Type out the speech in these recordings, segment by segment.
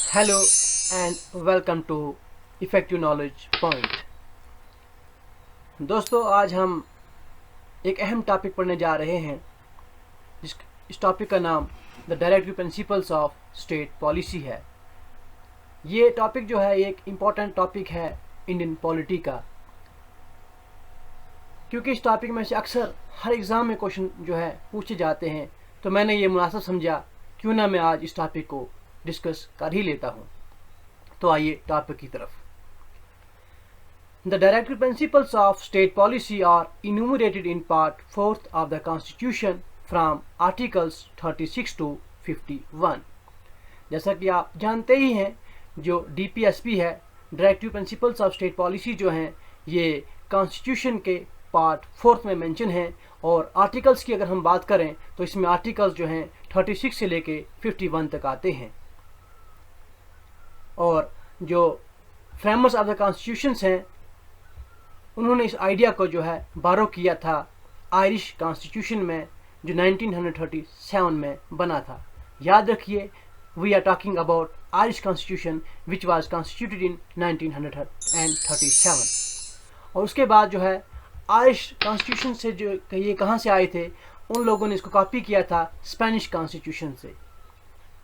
Hello and welcome to effective knowledge point. दोस्तों, आज हम एक अहम टॉपिक पढ़ने जा रहे हैं। इस टॉपिक का नाम the directive principles of state policy है। ये टॉपिक जो है एक इम्पॉर्टेंट टॉपिक है इंडियन पॉलिटी का, क्योंकि इस टॉपिक में से अक्सर हर एग्ज़ाम में क्वेश्चन जो है पूछे जाते हैं। तो मैंने ये मुनासिब समझा क्यों ना मैं आज इस टॉपिक को डिस्कस कर ही लेता हूँ। तो आइए टॉपिक की तरफ। The directive principles of state policy are enumerated in part 4th of the Constitution from Articles 36 to 51। जैसा कि आप जानते ही हैं, जो DPSP है, directive principles of state policy जो हैं, ये कॉन्स्टिट्यूशन के पार्ट 4th में मेंशन है। और आर्टिकल्स की अगर हम बात करें तो इसमें आर्टिकल्स जो हैं 36 से लेके 51 तक आते हैं। और जो फ्रेमर्स ऑफ द कॉन्स्टिट्यूशंस हैं, उन्होंने इस आइडिया को जो है बारो किया था आयरिश कॉन्स्टिट्यूशन में, जो 1937 में बना था। याद रखिए, we are talking about Irish constitution which was constituted in 1937। और उसके बाद जो है आयरिश कॉन्स्टिट्यूशन से जो ये कहाँ से आए थे, उन लोगों ने इसको कॉपी किया था स्पेनिश कॉन्स्टिट्यूशन से।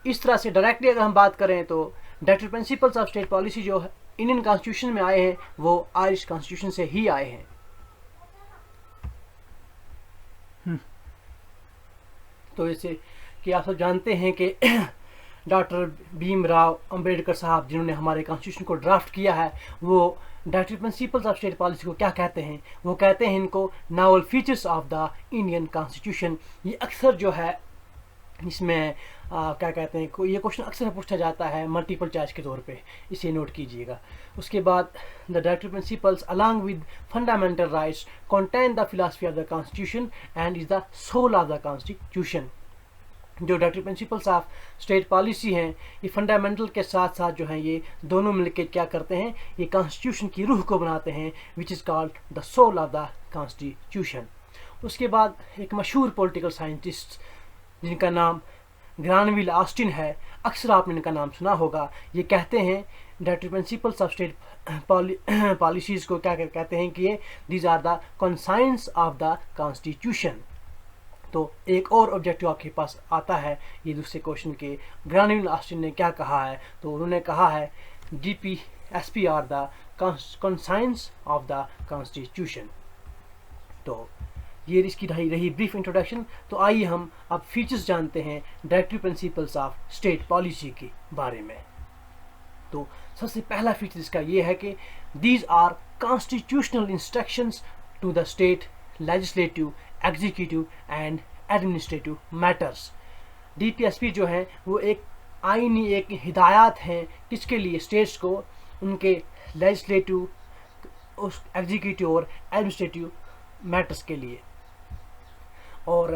इस तरह से डायरेक्टली अगर हम बात करें तो directive principles of state policy जो इंडियन कॉन्स्टिट्यूशन में आए हैं वो आयरिश कॉन्स्टिट्यूशन से ही आए हैं। तो जैसे कि आप सब जानते हैं कि डॉक्टर भीमराव अंबेडकर साहब, जिन्होंने हमारे कॉन्स्टिट्यूशन को ड्राफ्ट किया है, वो directive principles of state policy को क्या कहते हैं? वो कहते हैं इनको novel features of the Indian constitution. ये अक्सर जो है इसमें क्या कहते हैं, ये क्वेश्चन अक्सर पूछा जाता है मल्टीपल चॉइस के तौर पे, इसे नोट कीजिएगा। उसके बाद the directive principles along with fundamental rights contain the philosophy of the constitution and is the soul of the constitution. जो directive principles of state policy हैं, ये फंडामेंटल के साथ साथ जो है ये दोनों मिलकर क्या करते हैं, ये कॉन्स्टिट्यूशन की रूह को बनाते हैं, which is called the soul of the constitution. उसके बाद एक मशहूर पॉलिटिकल साइंटिस्ट जिनका नाम ग्रानविल ऑस्टिन है, अक्सर आपने इनका नाम सुना होगा। ये कहते हैं directive principles of state policies को क्या कहते हैं कि ये these are the conscience of the constitution. तो एक और ऑब्जेक्टिव आपके पास आता है ये दूसरे क्वेश्चन के, ग्रानविल ऑस्टिन ने क्या कहा है? तो उन्होंने कहा है DPSP are the conscience of the constitution. तो ये इसकी रही ब्रीफ इंट्रोडक्शन। तो आइए हम अब फीचर्स जानते हैं directive principles of state policy के बारे में। तो सबसे पहला फीचर इसका ये है कि these are constitutional instructions to the state legislative, executive and administrative matters. DPSP जो है वो एक आईनी, एक हिदायत हैं किसके लिए? स्टेट्स को, उनके लेजिस्लेटिव, एग्जीक्यूटिव और एडमिनिस्ट्रेटिव मैटर्स के लिए। और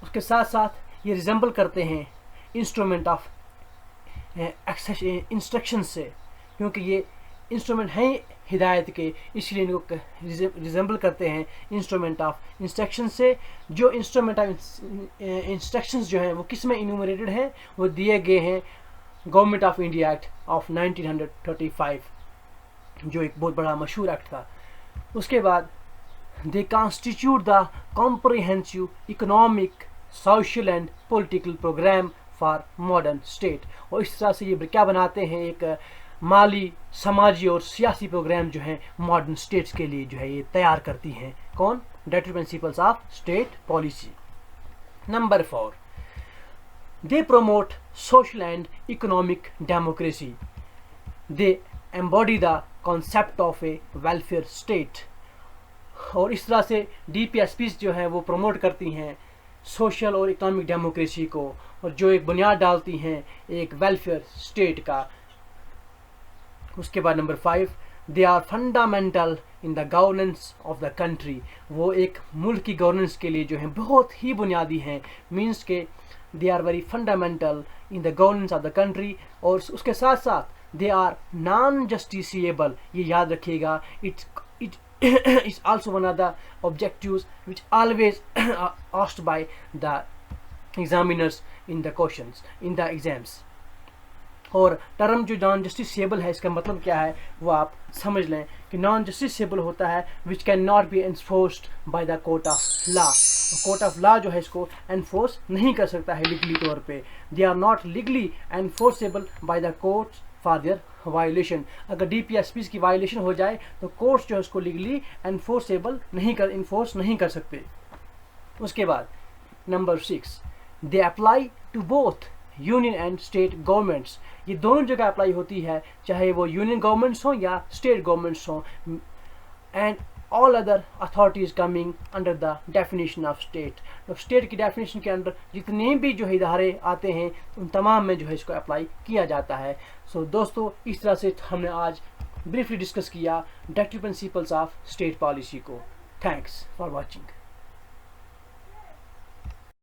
उसके साथ साथ ये रिजेंबल करते हैं इंस्ट्रूमेंट ऑफ इंस्ट्रक्शन से, क्योंकि ये इंस्ट्रूमेंट हैं हिदायत के, इसलिए इनको रिजेंबल करते हैं इंस्ट्रूमेंट ऑफ इंस्ट्रक्शन से। जो इंस्ट्रूमेंट ऑफ इंस्ट्रक्शंस जो हैं वो किस में इन्यूमरेटेड हैं? वो दिए गए हैं government of India act of 1935, जो एक बहुत बड़ा मशहूर एक्ट था। उसके बाद they constitute the comprehensive economic, social and political program for modern state। और इस तरह से ये क्या बनाते हैं, एक माली, समाजी और सियासी प्रोग्राम जो हैं मॉडर्न स्टेट्स के लिए जो है ये तैयार करती हैं। कौन? Directive principles of state policy. Number 4, they promote social and economic democracy। they embody the concept of a welfare state। और इस तरह से DPSPs जो हैं वो प्रमोट करती हैं सोशल और इकोनॉमिक डेमोक्रेसी को, और जो एक बुनियाद डालती हैं एक वेलफेयर स्टेट का। उसके बाद number 5, they are fundamental in the governance of the country. वो एक मुल्क की गवर्नेंस के लिए जो है बहुत ही बुनियादी हैं, मीन्स के they are very fundamental in the governance of the country. और उसके साथ साथ दे आर नॉन जस्टिसिएबल। ये याद रखिएगा, it is also one of the objectives which always asked by the examiners in the questions in the exams। और term जो non justiciable है, इसका मतलब क्या है वो आप समझ लें कि नॉन जस्टिसेबल होता है which can not be enforced bye the court of law. Court of law जो है इसको एनफोर्स नहीं कर सकता है लीगली तौर पे। They are not legally enforceable by the court for their violation. अगर DPSPs की वायलेशन हो जाए तो कोर्ट्स जो है उसको लीगली इन्फोर्स नहीं कर सकते। उसके बाद number 6, they apply to both union and state governments. ये दोनों जगह अप्लाई होती है, चाहे वो यूनियन गवर्नमेंट्स हों या स्टेट गवर्नमेंट्स हों, and all other authorities coming under the definition of state. तो स्टेट की डेफिनेशन के अंदर जितने भी जो है इदारे आते हैं उन तमाम में जो है इसको अप्लाई किया जाता है। सो दोस्तों, इस तरह से हमने आज ब्रीफली डिस्कस किया directive principles of state policy को। Thanks for watching.